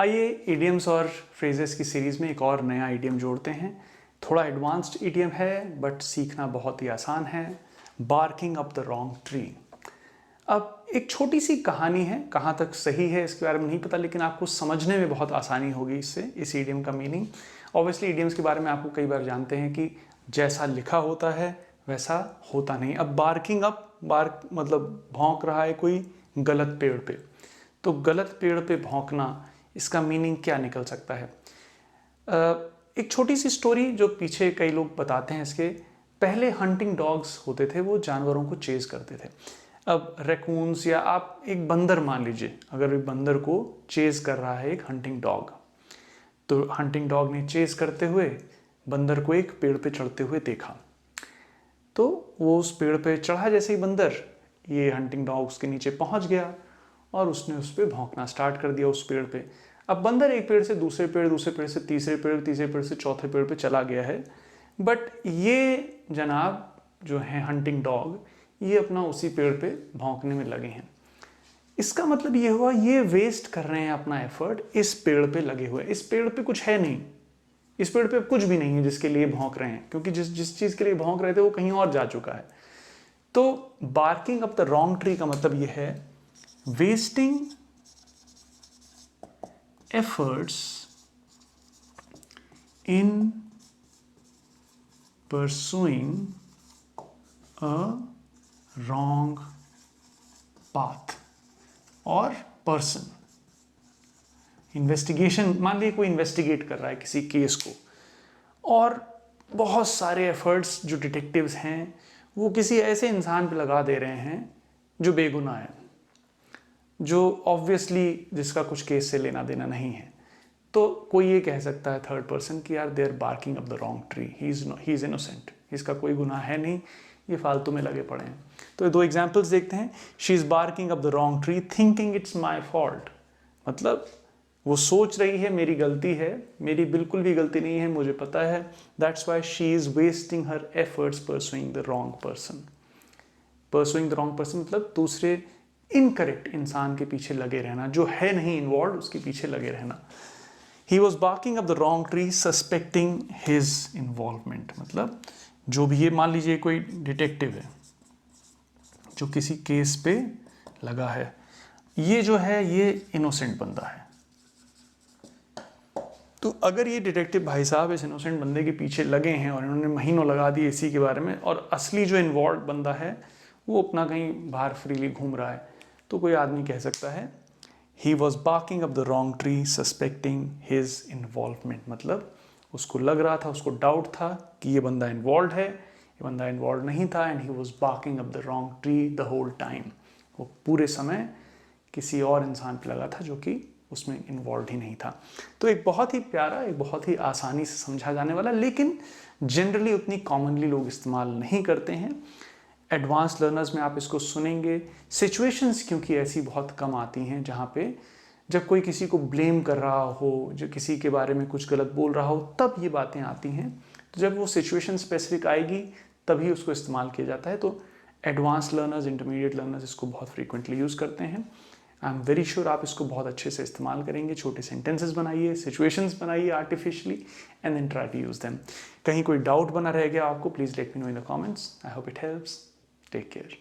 आइए इडियम्स और फ्रेजेस की सीरीज़ में एक और नया इडियम जोड़ते हैं। थोड़ा एडवांस्ड इडियम है बट सीखना बहुत ही आसान है। Barking up the wrong tree. अब एक छोटी सी कहानी है, कहाँ तक सही है इसके बारे में नहीं पता, लेकिन आपको समझने में बहुत आसानी होगी इससे, इस इडियम का मीनिंग। ऑब्वियसली इडियम्स के बारे में आपको कई बार जानते हैं कि जैसा लिखा होता है वैसा होता नहीं। अब बार्किंग अप, बार्क मतलब भौंक रहा है कोई गलत पेड़ पे, तो गलत पेड़ पे भौंकना, इसका मीनिंग क्या निकल सकता है। एक छोटी सी स्टोरी जो पीछे कई लोग बताते हैं इसके। पहले हंटिंग डॉग्स होते थे, वो जानवरों को चेज करते थे। अब रैकून्स या आप एक बंदर मान लीजिए, अगर एक बंदर को चेज कर रहा है एक हंटिंग डॉग, तो हंटिंग डॉग ने चेज करते हुए बंदर को एक पेड़ पे चढ़ते हुए देखा, तो वो उस पेड़ पे चढ़ा। जैसे ही बंदर, ये हंटिंग डॉग उसके नीचे पहुंच गया और उसने उस पर भौंकना स्टार्ट कर दिया उस पेड़ पे। अब बंदर एक पेड़ से दूसरे पेड़, दूसरे पेड़ से तीसरे पेड़, तीसरे पेड़ से चौथे पेड़ पे चला गया है, बट ये जनाब जो है हंटिंग डॉग, ये अपना उसी पेड़ पे भौंकने में लगे हैं। इसका मतलब ये हुआ ये वेस्ट कर रहे हैं अपना एफर्ट इस पेड़ पे लगे हुए। इस पेड़ पे कुछ है नहीं, इस पेड़ पे कुछ भी नहीं है जिसके लिए भौंक रहे हैं, क्योंकि जिस जिस चीज के लिए भौंक रहे थे वो कहीं और जा चुका है। तो barking up the wrong tree का मतलब ये है wasting efforts in pursuing a wrong path or person। Investigation, मान लीजिए कोई इन्वेस्टिगेट कर रहा है किसी केस को, और बहुत सारे एफर्ट्स जो डिटेक्टिव्स हैं वो किसी ऐसे इंसान पे लगा दे रहे हैं जो बेगुनाह है, जो ऑब्वियसली जिसका कुछ केस से लेना देना नहीं है। तो कोई ये कह सकता है थर्ड पर्सन कि यार they are barking up the wrong tree, he is innocent, इसका कोई गुनाह है नहीं, ये फालतू में लगे पड़े हैं। तो दो एग्जाम्पल्स देखते हैं। She is barking up the wrong tree thinking it's my fault, मतलब वो सोच रही है मेरी गलती है, मेरी बिल्कुल भी गलती नहीं है, मुझे पता है। That's why she is wasting her efforts pursuing the wrong person. Pursuing the wrong person मतलब दूसरे इनकरेक्ट इंसान के पीछे लगे रहना, जो है नहीं इन्वॉल्व, उसके पीछे लगे रहना। He was barking up the wrong tree suspecting his involvement, मतलब जो भी, ये मान लीजिए कोई डिटेक्टिव है जो किसी केस पे लगा है, ये जो है ये इनोसेंट बंदा है। तो अगर ये डिटेक्टिव भाई साहब इस इनोसेंट बंदे के पीछे लगे हैं और इन्होंने महीनों लगा दिए इसी के बारे में, और असली जो इन्वॉल्व बंदा है वो अपना कहीं बाहर फ्रीली घूम रहा है, तो कोई आदमी कह सकता है He was barking up the wrong tree suspecting his involvement, मतलब उसको लग रहा था, उसको डाउट था कि ये बंदा इन्वॉल्व है, ये बंदा इन्वॉल्व नहीं था। And he was barking up the wrong tree the whole time, वो पूरे समय किसी और इंसान पे लगा था जो कि उसमें इन्वॉल्व ही नहीं था। तो एक बहुत ही प्यारा, एक बहुत ही आसानी से समझा जाने वाला, लेकिन जनरली उतनी कॉमनली लोग इस्तेमाल नहीं करते हैं। एडवांस लर्नर्स में आप इसको सुनेंगे। सिचुएशंस क्योंकि ऐसी बहुत कम आती हैं जहाँ पे जब कोई किसी को ब्लेम कर रहा हो, जो किसी के बारे में कुछ गलत बोल रहा हो, तब ये बातें आती हैं। तो जब वो सिचुएशन स्पेसिफिक आएगी तभी उसको इस्तेमाल किया जाता है। तो एडवांस लर्नर्स, इंटरमीडिएट लर्नर्स इसको बहुत फ्रीक्वेंटली यूज़ करते हैं। आई एम वेरी श्योर आप इसको बहुत अच्छे से इस्तेमाल करेंगे। छोटे सेंटेंसेस बनाइए, सिचुएशंस बनाइए artificially, and then try to use them. कहीं कोई डाउट बना रह गया आपको, please let me know in the comments. I hope it helps. Take care.